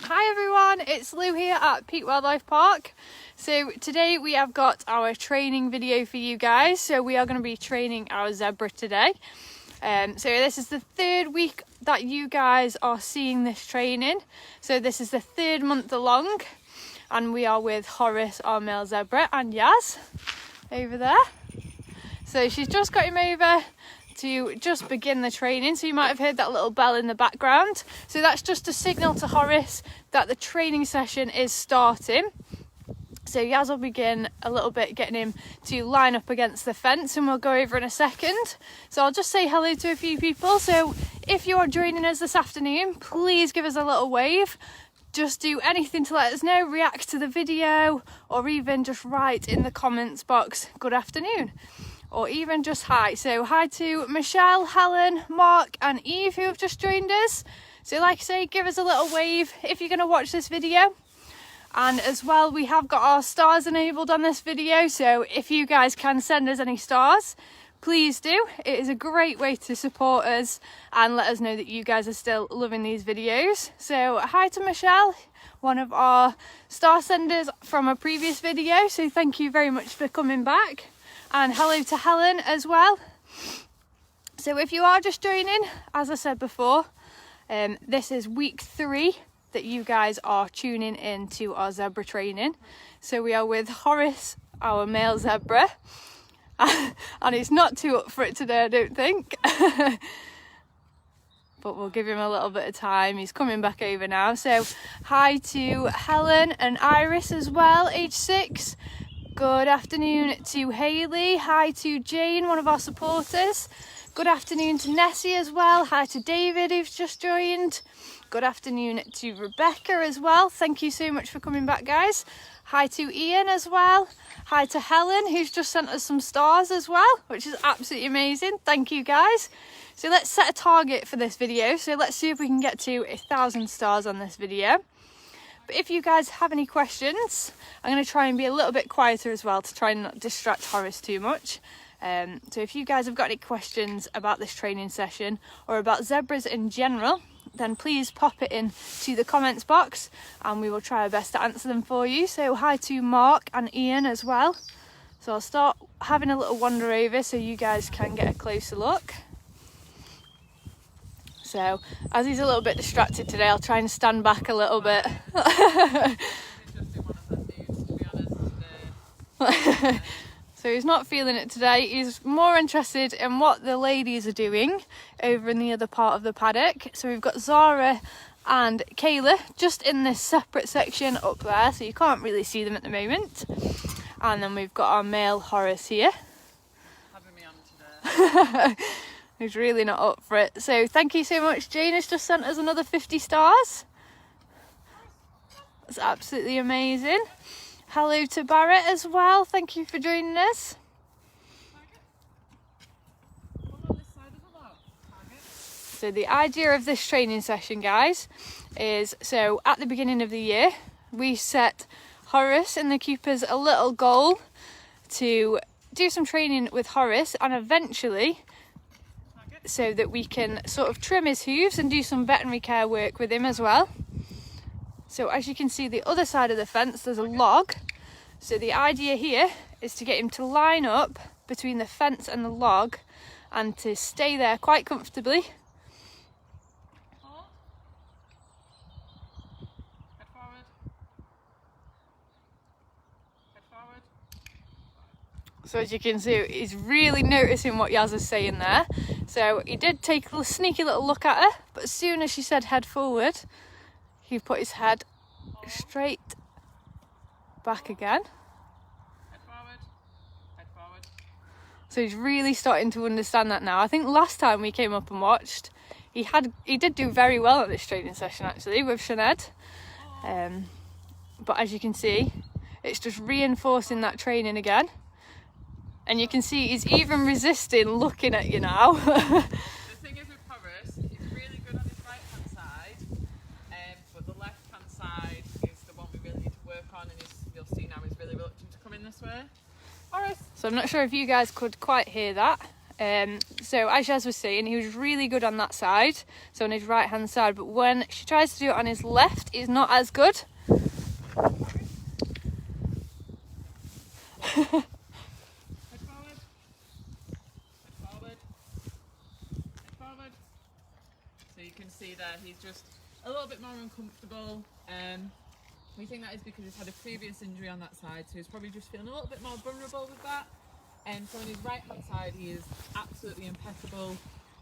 Hi everyone, it's Lou here at Peak Wildlife Park. So today we have got our training video for you guys. So we are going to be training our zebra today. So this is the third week that you guys are seeing this training. So this is the third month along, and we are with Horus, our male zebra, and Yaz over there. So she's just got him over to just begin the training, so you might have heard that little bell in the background. So that's just a signal to Horus that the training session is starting. So Yaz will begin a little bit getting him to line up against the fence, and we'll go over in a second. So I'll just say hello to a few people. So if you are joining us this afternoon, please give us a little wave. Just do anything to let us know, react to the video, or even just write in the comments box good afternoon, or even just hi. So hi to Michelle, Helen, Mark and Eve who have just joined us. So like I say, give us a little wave if you're going to watch this video. And as well, we have got our stars enabled on this video, so if you guys can send us any stars, please do. It is a great way to support us and let us know that you guys are still loving these videos. So hi to Michelle, one of our star senders from a previous video, so thank you very much for coming back. And hello to Helen as well. So if you are just joining, as I said before, this is week 3 that you guys are tuning in to our zebra training. So we are with Horus, our male zebra, and he's not too up for it today, I don't think. But we'll give him a little bit of time. He's coming back over now. So hi to Helen and Iris as well, age 6. Good afternoon to Hayley. Hi to Jane, one of our supporters. Good afternoon to Nessie as well. Hi to David, who's just joined. Good afternoon to Rebecca as well. Thank you so much for coming back, guys. Hi to Ian as well. Hi to Helen, who's just sent us some stars as well, which is absolutely amazing. Thank you, guys. So let's set a target for this video. So let's see if we can get to 1,000 stars on this video. But if you guys have any questions, I'm going to try and be a little bit quieter as well to try and not distract Horus too much. So if you guys have got any questions about this training session or about zebras in general, then please pop it in to the comments box and we will try our best to answer them for you. So hi to Mark and Ian as well. So I'll start having a little wander over so you guys can get a closer look. So as he's a little bit distracted today, I'll try and stand back a little bit. So he's not feeling it today. He's more interested in what the ladies are doing over in the other part of the paddock. So we've got Zara and Kayla just in this separate section up there, so you can't really see them at the moment. And then we've got our male Horus here. Having me on today. Who's really not up for it. So thank you so much. Jane has just sent us another 50 stars. That's absolutely amazing. Hello to Barrett as well. Thank you for joining us. So the idea of this training session, guys, is so at the beginning of the year, we set Horus and the keepers a little goal to do some training with Horus, and eventually so that we can sort of trim his hooves and do some veterinary care work with him as well. So as you can see, the other side of the fence, there's a log. So the idea here is to get him to line up between the fence and the log and to stay there quite comfortably. Head forward. Head forward. So as you can see, he's really noticing what Yaz is saying there. So he did take a sneaky little look at her, but as soon as she said head forward, he put his head straight back again. Head forward. Head forward. So he's really starting to understand that now. I think last time we came up and watched, he did do very well at this training session actually with Sinead. But as you can see, it's just reinforcing that training again. And you can see he's even resisting looking at you now. The thing is with Horus, he's really good on his right hand side, but the left hand side is the one we really need to work on, and you'll see now he's really reluctant to come in this way. Horus! So I'm not sure if you guys could quite hear that. So as Jazz was saying, he was really good on that side, so on his right hand side, but when she tries to do it on his left, he's not as good. Head forward. Head forward. Head forward. So you can see there he's just a little bit more uncomfortable. We think that is because he's had a previous injury on that side, so he's probably just feeling a little bit more vulnerable with that. And so on his right hand side he is absolutely impeccable,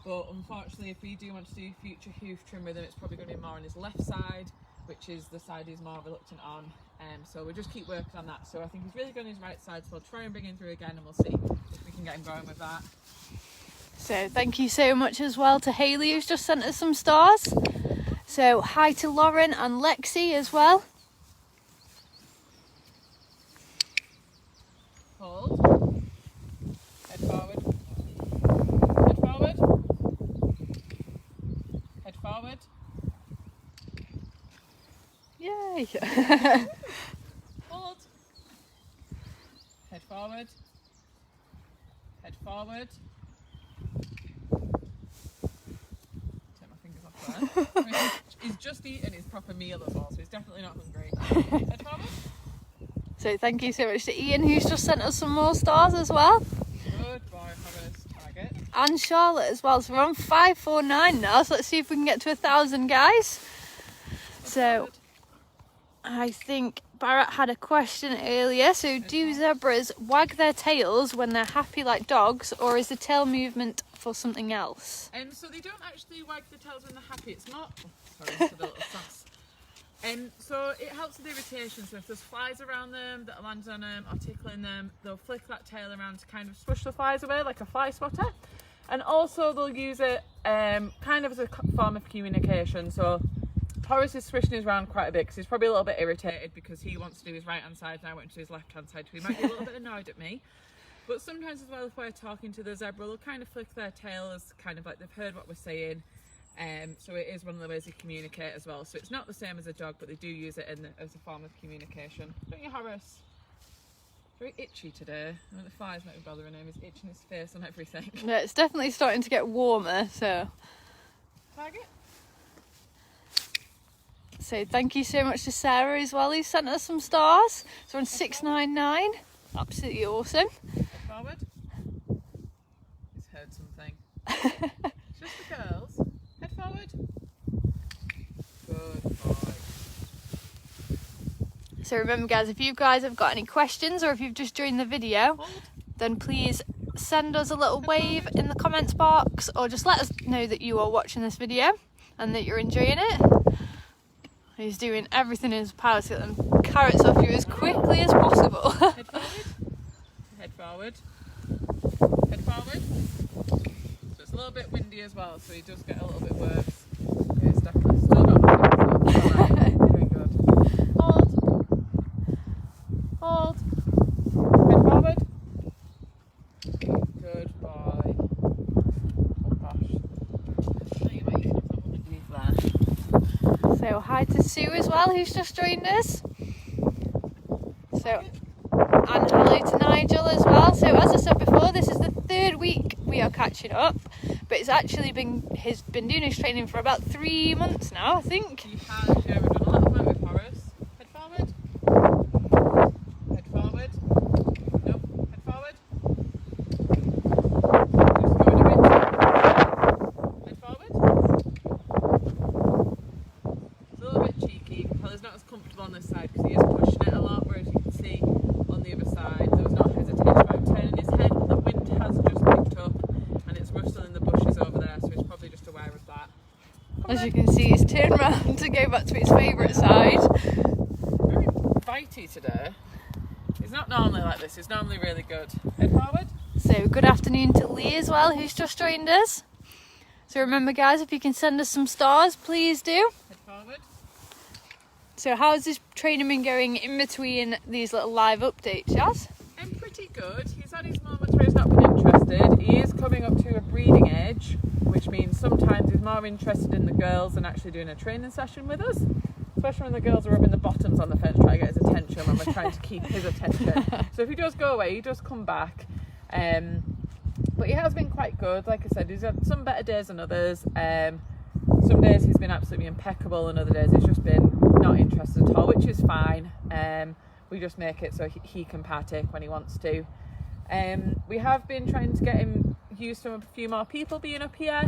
but unfortunately if we do want to do future hoof trim with him, it's probably going to be more on his left side, which is the side he's more reluctant on. So we'll just keep working on that. So I think he's really good on his right side, so we'll try and bring him through again and we'll see if we can get him going with that. So thank you so much as well to Hayley, who's just sent us some stars. So hi to Lauren and Lexi as well. Hold. Head forward. Head forward. Head forward. Yay! Hold. Head forward. Head forward. Take my fingers off there. He's just eaten his proper meal as well, so he's definitely not hungry. Head forward. So thank you so much to Ian, who's just sent us some more stars as well. Good boy, Horus. Target. And Charlotte as well. So we're on 549 now, so let's see if we can get to 1,000 guys. So I think Barrett had a question earlier. So do zebras wag their tails when they're happy like dogs, or is the tail movement for something else? So they don't actually wag the tails when they're happy. It's not... Oh, sorry, it's a little sass. So it helps with irritation. So if there's flies around them that are landing on them or tickling them, they'll flick that tail around to kind of swish the flies away like a fly swatter. And also they'll use it kind of as a form of communication. So Horus is swishing his around quite a bit because he's probably a little bit irritated because he wants to do his right hand side and I want to do his left hand side. So he might be a little bit annoyed at me. But sometimes as well, if we're talking to the zebra, they'll kind of flick their tail as kind of like they've heard what we're saying. So it is one of the ways they communicate as well. So it's not the same as a dog, but they do use it as a form of communication. Don't you, Horus? Very itchy today. I mean, the flies might be bothering him. He's itching his face on everything. Yeah, it's definitely starting to get warmer, so... Target. So thank you so much to Sarah as well, who sent us some stars. So we're on 699. Absolutely awesome. Head forward. He's heard something. Just the girls. Head forward. Good boy. So remember guys, if you guys have got any questions or if you've just joined the video, then please send us a little wave in the comments box or just let us know that you are watching this video and that you're enjoying it. He's doing everything in his power to get them carrots off you as quickly as possible. Head forward. Head forward. Head forward. So it's a little bit windy as well, so he does get a little bit worse. It's definitely still got my fingers. Alright, doing good. Hold. Hold. Head forward. Good boy. Oh gosh. You might even have that one underneath there. So hi to Sue as well, who's just joined us. So, and hello to Nigel as well. So as I said before, this is the third week we are catching up, but it's actually he's been doing his training for about 3 months now, I think. He has, yeah, we've done a lot of work with Horus. Head forward. Head forward. Nope, head forward. Just going a bit. Head forward. It's a little bit cheeky. You can tell he's not as comfortable on this side because he is pushing it a lot, whereas you can see on the other side there was not hesitation about turning his head, but the wind has just picked up and it's rustling the bushes over there, so he's probably just aware of that. As you can see, he's turned around to go back to his favourite side. Very bitey today. He's not normally like this, he's normally really good. Head forward. So good afternoon to Lee as well, who's just joined us. So remember guys, if you can send us some stars, please do. Head forward. So how's this training been going in between these little live updates, Jazz? Pretty good. He's had his moments where he's not been interested. He is coming up to a breeding age, which means sometimes he's more interested in the girls than actually doing a training session with us. Especially when the girls are rubbing the bottoms on the fence trying to get his attention when we're trying to keep his attention. So if he does go away, he does come back. But he has been quite good. Like I said, he's had some better days than others. Some days he's been absolutely impeccable, and other days he's just been not interested at all, which is fine. We just make it so he can partake when he wants to. We have been trying to get him used to a few more people being up here.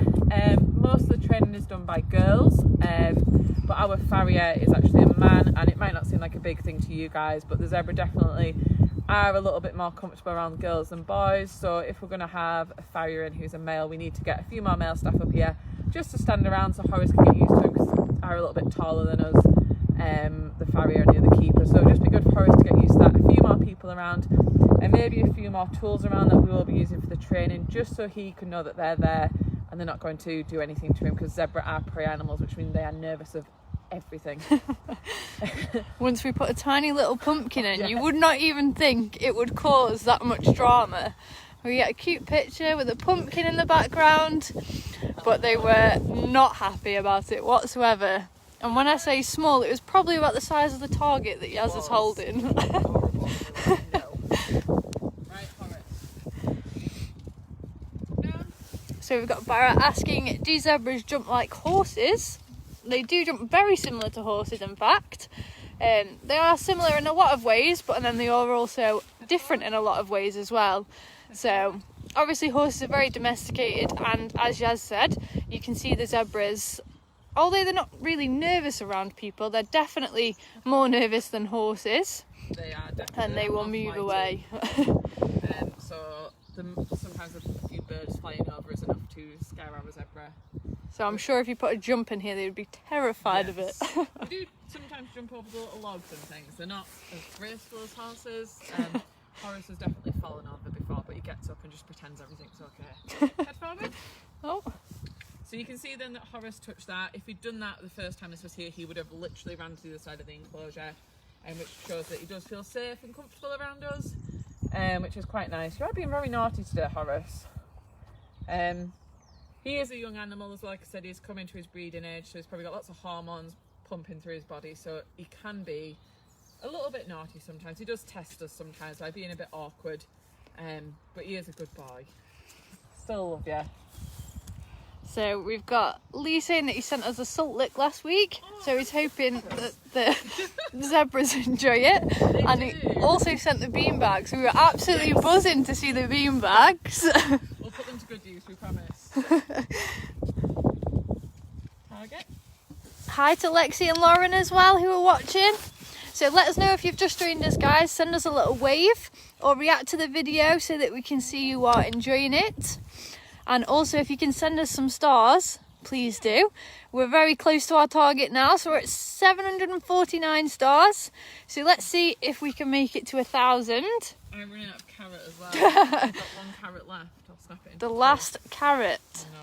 Most of the training is done by girls, but our farrier is actually a man, and it might not seem like a big thing to you guys, but the zebra definitely are a little bit more comfortable around girls than boys. So if we're going to have a farrier in who's a male, we need to get a few more male staff up here just to stand around so Horus can get used to him, because they are a little bit taller than us, the farrier and the other keeper. So it'll just be good for Horus to get used to that. A few more people around, and maybe a few more tools around that we will be using for the training, just so he can know that they're there and they're not going to do anything to him, because zebra are prey animals, which means they are nervous of everything. Once we put a tiny little pumpkin in, you would not even think it would cause that much drama. We get a cute picture with a pumpkin in the background, but they were not happy about it whatsoever. And when I say small, it was probably about the size of the target that Yaz is holding. So we've got Barrett asking, do zebras jump like horses? They do jump very similar to horses, in fact. They are similar in a lot of ways, but then they are also different in a lot of ways as well. So obviously horses are very domesticated, and as Yaz said, you can see the zebras, although they're not really nervous around people, they're definitely more nervous than horses. They are definitely. And they will move away. So sometimes a few birds flying over is enough to scare our zebra. So I'm sure if you put a jump in here, they would be terrified of it. They do sometimes jump over the little logs and things. They're not as graceful as horses. Horus has definitely fallen over before, but he gets up and just pretends everything's okay. Head forward. Oh. So you can see then that Horus touched that. If he'd done that the first time this was here, he would have literally ran to the other side of the enclosure, which shows that he does feel safe and comfortable around us, which is quite nice. You are being very naughty today, Horus. He is a young animal, as like I said, he's coming to his breeding age, so he's probably got lots of hormones pumping through his body, so he can be a little bit naughty sometimes. He does test us sometimes by being a bit awkward, but he is a good boy. Still love you. So we've got Lee saying that he sent us a salt lick last week, so he's hoping that the zebras enjoy it. He also sent the beanbags, so we were absolutely buzzing to see the beanbags. We'll put them to good use, we promise. Target. Hi to Lexi and Lauren as well, who are watching. So let us know if you've just joined us, guys. Send us a little wave or react to the video so that we can see you are enjoying it. And also, if you can send us some stars, please do. We're very close to our target now, so we're at 749 stars. So let's see if we can make it to 1,000. I'm running out of carrot as well. I've got one carrot left. I'll snap it into The last carrot. No.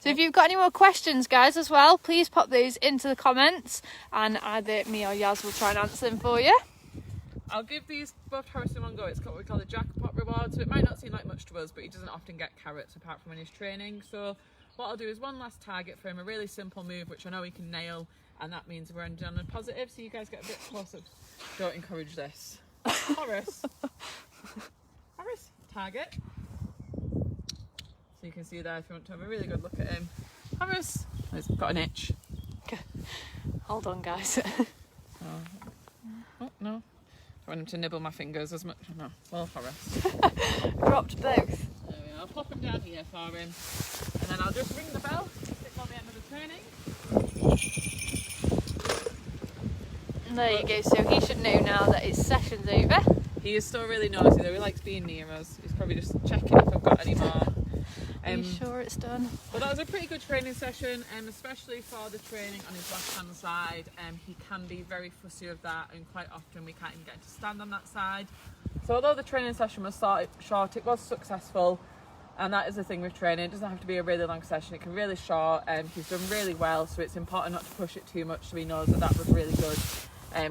So if you've got any more questions, guys, as well, please pop those into the comments, and either me or Yaz will try and answer them for you. I'll give these both Horus in one go. It's got what we call the jackpot reward, so it might not seem like much to us, but he doesn't often get carrots apart from when he's training. So what I'll do is one last target for him, a really simple move which I know he can nail, and that means we're ending on a positive, so you guys get a bit closer. Don't encourage this. Horus. Horus, target. So you can see there if you want to have a really good look at him. Horus. He's got an itch. Hold on, guys. Oh, no. I want him to nibble my fingers as much. No. Well, Horus. Dropped both. There we are. I'll pop him down here for him. And then I'll just ring the bell. Stick on the end of the training. And there you go. So he should know now that his session's over. He is still really naughty though. He likes being near us. He's probably just checking if I've got any more. Are you sure it's done? But that was a pretty good training session, especially for the training on his left hand side. He can be very fussy of that, and quite often we can't even get him to stand on that side. So although the training session was short, it was successful, and that is the thing with training. It doesn't have to be a really long session, it can be really short. He's done really well, so it's important not to push it too much, so he knows that that was really good,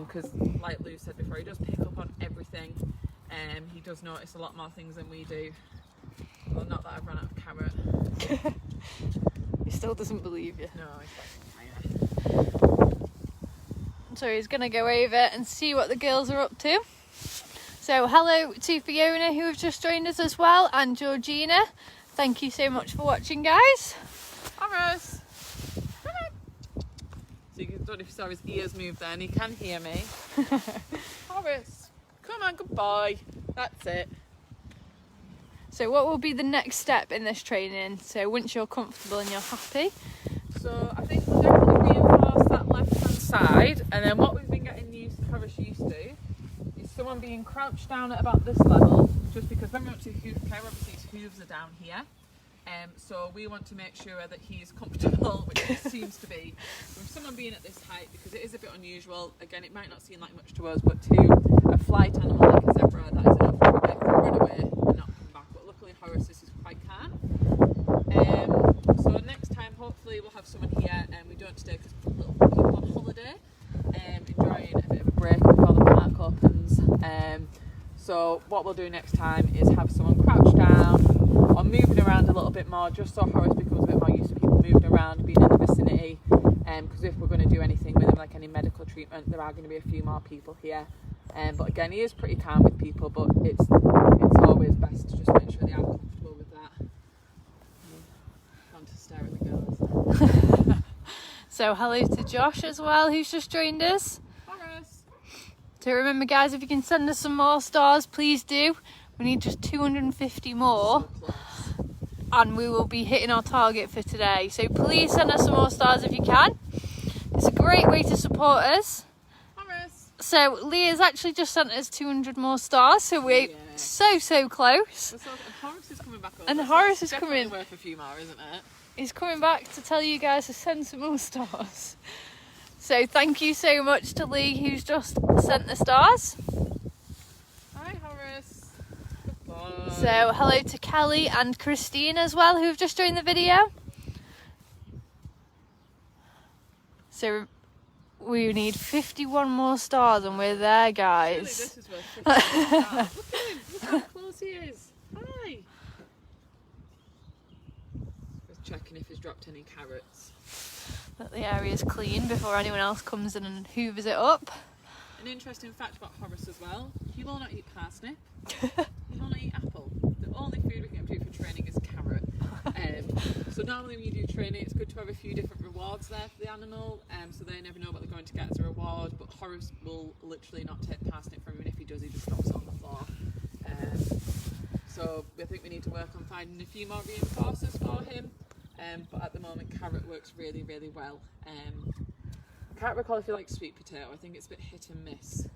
because like Lou said before, he does pick up on everything. He does notice a lot more things than we do. Well, not that I've run out of carrot. He still doesn't believe you. No, he's So he's going to go over and see what the girls are up to. So hello to Fiona, who have just joined us as well, and Georgina. thank you so much for watching, guys. Horus! Come on! So you don't know if you saw his ears move then, he can hear me. Horus! Come on, goodbye. That's it. So what will be the next step in this training? So once you're comfortable and you're happy? So I think we'll definitely reinforce that left-hand side, and then what we've been getting Horus used to is someone being crouched down at about this level, just because when we want to hoof care, obviously his hooves are down here. So we want to make sure that he's comfortable, which he seems to be, with someone being at this height, because it is a bit unusual. Again, it might not seem like much to us, but to a flight animal like a zebra, that is enough to make them run away and not come back. But luckily Horus is quite calm. So next time hopefully we'll have someone here, and we don't today because we've got little people on holiday, enjoying a bit of a break before the park opens. So what we'll do next time is have someone crouched down or moving around a little bit more, just so Horus becomes a bit more used to people moving around, being in the vicinity. Because if we're going to do anything with him, like any medical treatment, there are going to be a few more people here. But again, he is pretty calm with people, but it's always best to just make sure they are comfortable with that. Fun to stare at the girls. So hello to Josh as well, who's just joined us. Horus! So remember, guys, if you can send us some more stars, please do. We need just 250 more. So close. And we will be hitting our target for today. So please send us some more stars if you can. It's a great way to support us. Horus! So Leah's actually just sent us 200 more stars, so we're so close. And Horus is coming back over. And so Horus it's is coming. definitely worth a few more, isn't it? He's coming back to tell you guys to send some more stars. So thank you so much to Lee, who's just sent the stars. Hi Horus. Goodbye. So hello to Kelly and Christine as well, who have just joined the video. So we need 51 more stars and we're there, guys. Surely this is worth 50 more stars. Look at him. Look how close he is. Hi. Just checking if he's dropped any carrots. That the area's clean before anyone else comes in and hoovers it up. An interesting fact about Horus as well, he will not eat parsnip, he will not eat apple. The only food we can do for training is carrot. So normally when you do training, it's good to have a few different rewards there for the animal, so they never know what they're going to get as a reward, but Horus will literally not take parsnip from him, and if he does, he just drops it on the floor. So I think we need to work on finding a few more reinforcers for him, but at the moment carrot works really, really well. I can't recall if he likes sweet potato. I think it's a bit hit and miss.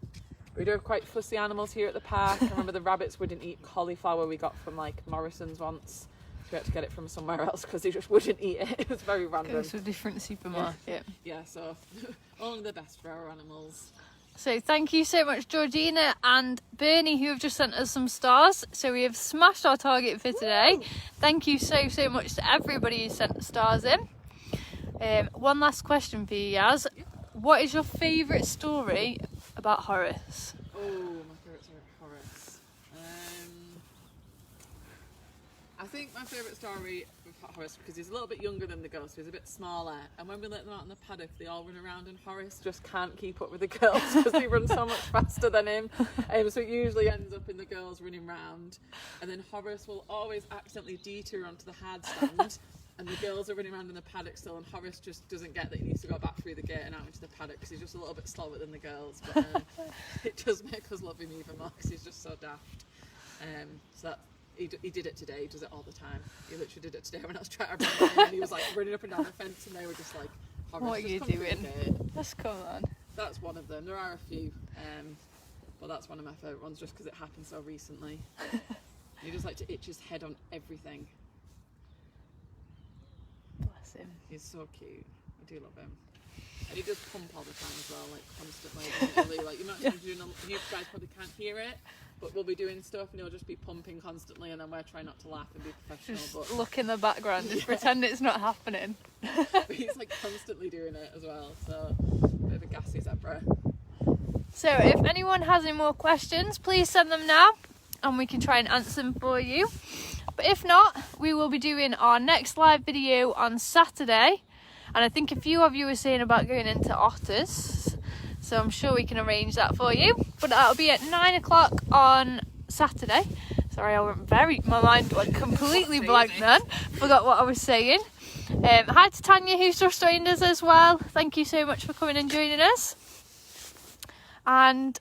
We do have quite fussy animals here at the park. I remember the rabbits wouldn't eat cauliflower we got from like Morrison's once. So we had to get it from somewhere else because they just wouldn't eat it. It was very random. Goes to a different supermarket. Yeah, so only the best for our animals. So thank you so much, Georgina and Bernie, who have just sent us some stars. So we have smashed our target for today. Woo! Thank you so much to everybody who sent the stars in. One last question for you, Yaz. Yeah. What is your favourite story about Horus? Oh, my favourite story about Horus. I think my favourite story about Horus, because he's a little bit younger than the girls, so he's a bit smaller, and when we let them out in the paddock they all run around and Horus just can't keep up with the girls because they run so much faster than him, so it usually ends up in the girls running round, and then Horus will always accidentally detour onto the hard stand and the girls are running around in the paddock still, and Horus just doesn't get that he needs to go back through the gate and out into the paddock because he's just a little bit slower than the girls, but it does make us love him even more because he's just so daft. So that he did it today. He does it all the time. He literally did it today when I was trying to run him, and he was like running up and down the fence, and they were just like, Horus, What are you doing? Just come on. That's one of them. There are a few, but that's one of my favourite ones just because it happened so recently. He just like to itch his head on everything. Bless him. He's so cute. I do love him. And he does pump all the time as well, like constantly. Really, like you might be doing. You guys probably can't hear it, but we'll be doing stuff and he'll just be pumping constantly, and then we're trying not to laugh and be professional. Just look in the background, just pretend it's not happening. But he's like constantly doing it as well. So a bit of a gassy zebra. So if anyone has any more questions, please send them now and we can try and answer them for you. But if not, we will be doing our next live video on Saturday. And I think a few of you were saying about going into otters, so I'm sure we can arrange that for you. But that'll be at 9 o'clock on Saturday. So Sorry, my mind went completely blank then. Forgot what I was saying. Hi to Tanya, who's just joined us as well. Thank you so much for coming and joining us. And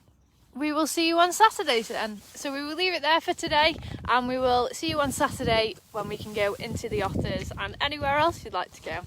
we will see you on Saturday then. So we will leave it there for today, and we will see you on Saturday when we can go into the otters and anywhere else you'd like to go.